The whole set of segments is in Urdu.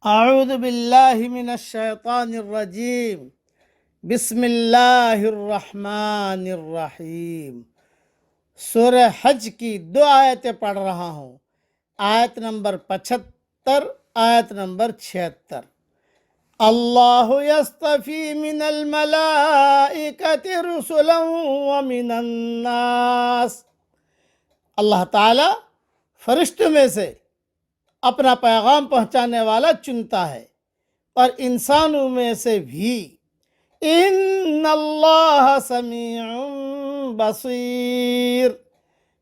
اعوذ باللہ من الشیطان الرجیم بسم اللہ الرحمن الرحیم۔ سورہ حج کی 2 آیتیں پڑھ رہا ہوں، آیت نمبر 75، آیت نمبر 76۔ اللہ یصطفی من الملائکۃ رسلا ومن الناس، اللہ تعالی فرشتوں میں سے اپنا پیغام پہنچانے والا چنتا ہے اور انسانوں میں سے بھی۔ ان اللہ سمیع بصیر،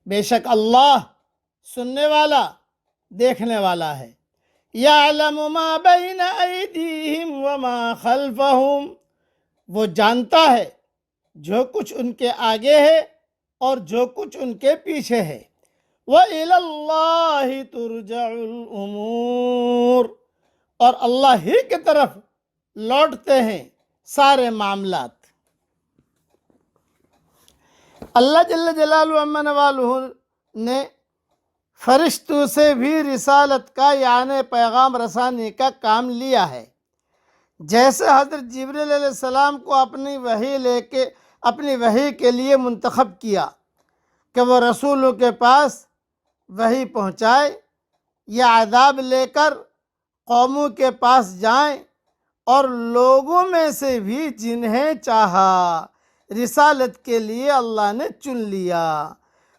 بے شک اللہ سننے والا دیکھنے والا ہے۔ یعلم ما بین ایدیہم وما خلفہم، وہ جانتا ہے جو کچھ ان کے آگے ہے اور جو کچھ ان کے پیچھے ہے۔ وَإِلَى اللَّهِ تُرْجَعُ الْأُمُورِ، اور اللہ ہی کی طرف لوٹتے ہیں سارے معاملات۔ اللہ جل جلالہ عما نوالہ نے فرشتوں سے بھی رسالت کا یعنی پیغام رسانی کا کام لیا ہے، جیسے حضرت جبریل علیہ السلام کو اپنی وحی کے لیے منتخب کیا کہ وہ رسولوں کے پاس وحی پہنچائے یا عذاب لے کر قوموں کے پاس جائیں، اور لوگوں میں سے بھی جنہیں چاہا رسالت کے لیے اللہ نے چن لیا،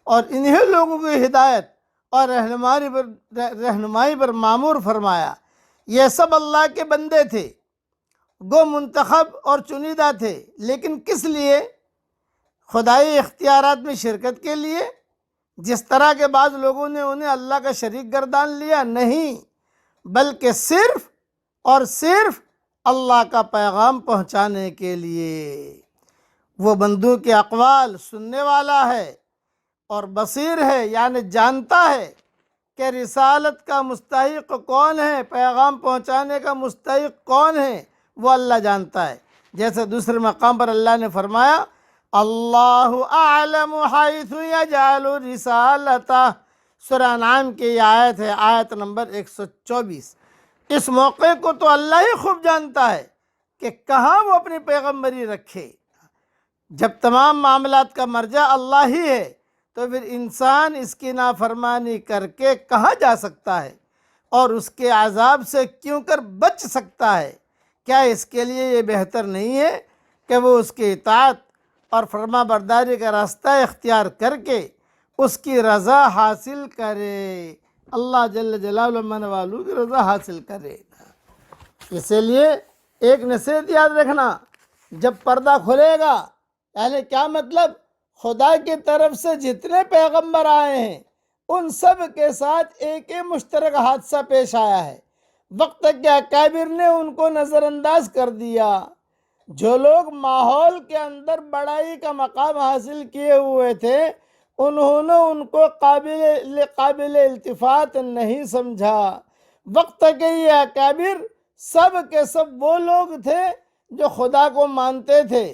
اور انہیں لوگوں کی ہدایت اور رہنمائی پر مامور فرمایا۔ یہ سب اللہ کے بندے تھے، گو منتخب اور چنیدہ تھے، لیکن کس لیے؟ خدائی اختیارات میں شرکت کے لیے، جس طرح کے بعض لوگوں نے انہیں اللہ کا شریک گردان لیا؟ نہیں، بلکہ صرف اور صرف اللہ کا پیغام پہنچانے کے لیے۔ وہ بندوں کے اقوال سننے والا ہے اور بصیر ہے، یعنی جانتا ہے کہ رسالت کا مستحق کون ہے، پیغام پہنچانے کا مستحق کون ہے، وہ اللہ جانتا ہے۔ جیسے دوسرے مقام پر اللہ نے فرمایا، اللہ اعلم حیث یجعل رسالتہ، سورہ انعام کی یہ آیت ہے، آیت نمبر 124۔ اس موقع کو تو اللہ ہی خوب جانتا ہے کہ کہاں وہ اپنی پیغمبری رکھے۔ جب تمام معاملات کا مرجع اللہ ہی ہے تو پھر انسان اس کی نافرمانی کر کے کہاں جا سکتا ہے اور اس کے عذاب سے کیوں کر بچ سکتا ہے؟ کیا اس کے لیے یہ بہتر نہیں ہے کہ وہ اس کی اطاعت اور فرما برداری کا راستہ اختیار کر کے اس کی رضا حاصل کرے، اللہ جل جلالہ عما والوں کی رضا حاصل کرے۔ اسی لیے ایک نصیحت یاد رکھنا، جب پردہ کھلے گا، یعنی کیا مطلب؟ خدا کی طرف سے جتنے پیغمبر آئے ہیں ان سب کے ساتھ ایک ہی مشترک حادثہ پیش آیا ہے۔ وقت کے اکابر نے ان کو نظر انداز کر دیا۔ جو لوگ ماحول کے اندر بڑائی کا مقام حاصل کیے ہوئے تھے، انہوں نے ان کو قابل التفات نہیں سمجھا۔ وقت کے یہ اکابر سب کے سب وہ لوگ تھے جو خدا کو مانتے تھے،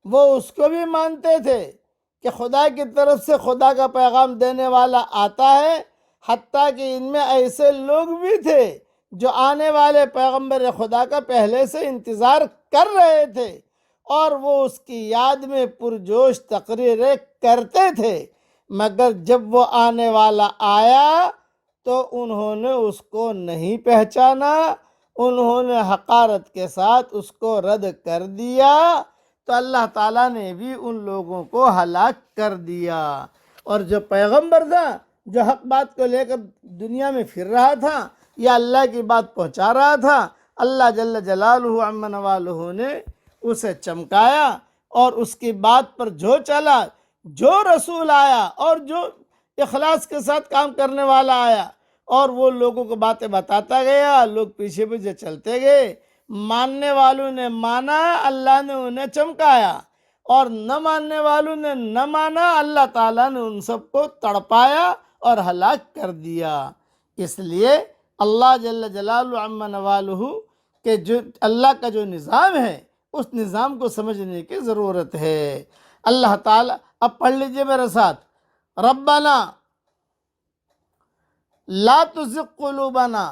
وہ اس کو بھی مانتے تھے کہ خدا کی طرف سے خدا کا پیغام دینے والا آتا ہے، حتیٰ کہ ان میں ایسے لوگ بھی تھے جو آنے والے پیغمبر خدا کا پہلے سے انتظار کر رہے تھے، اور وہ اس کی یاد میں پرجوش تقریریں کرتے تھے، مگر جب وہ آنے والا آیا تو انہوں نے اس کو نہیں پہچانا، انہوں نے حقارت کے ساتھ اس کو رد کر دیا، تو اللہ تعالیٰ نے بھی ان لوگوں کو ہلاک کر دیا۔ اور جو پیغمبر تھا، جو حق بات کو لے کر دنیا میں پھر رہا تھا یا اللہ کی بات پہنچا رہا تھا، اللہ جل جلالہ عما نوالہ نے اسے چمکایا، اور اس کی بات پر جو چلا، جو رسول آیا اور جو اخلاص کے ساتھ کام کرنے والا آیا، اور وہ لوگوں کو باتیں بتاتا گیا، لوگ پیچھے پیچھے چلتے گئے۔ ماننے والوں نے مانا، اللہ نے انہیں چمکایا، اور نہ ماننے والوں نے نہ مانا، اللہ تعالیٰ نے ان سب کو تڑپایا اور ہلاک کر دیا۔ اس لیے اللہ جل جلالہ عما نوالہ کہ جو اللہ کا جو نظام ہے، اس نظام کو سمجھنے کی ضرورت ہے۔ اللہ تعالیٰ، اب پڑھ لیجئے میرے ساتھ، ربنا لا تزغ قلوبنا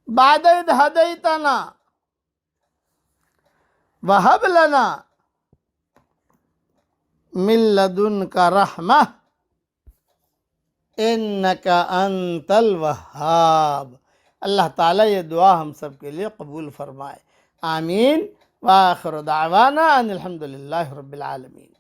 بعد إذ هديتنا وهب لنا من لدنك رحمة إنك أنت الوهاب۔ اللہ تعالیٰ یہ دعا ہم سب کے لیے قبول فرمائے، آمین۔ وآخر دعوانا ان الحمد للہ رب العالمین۔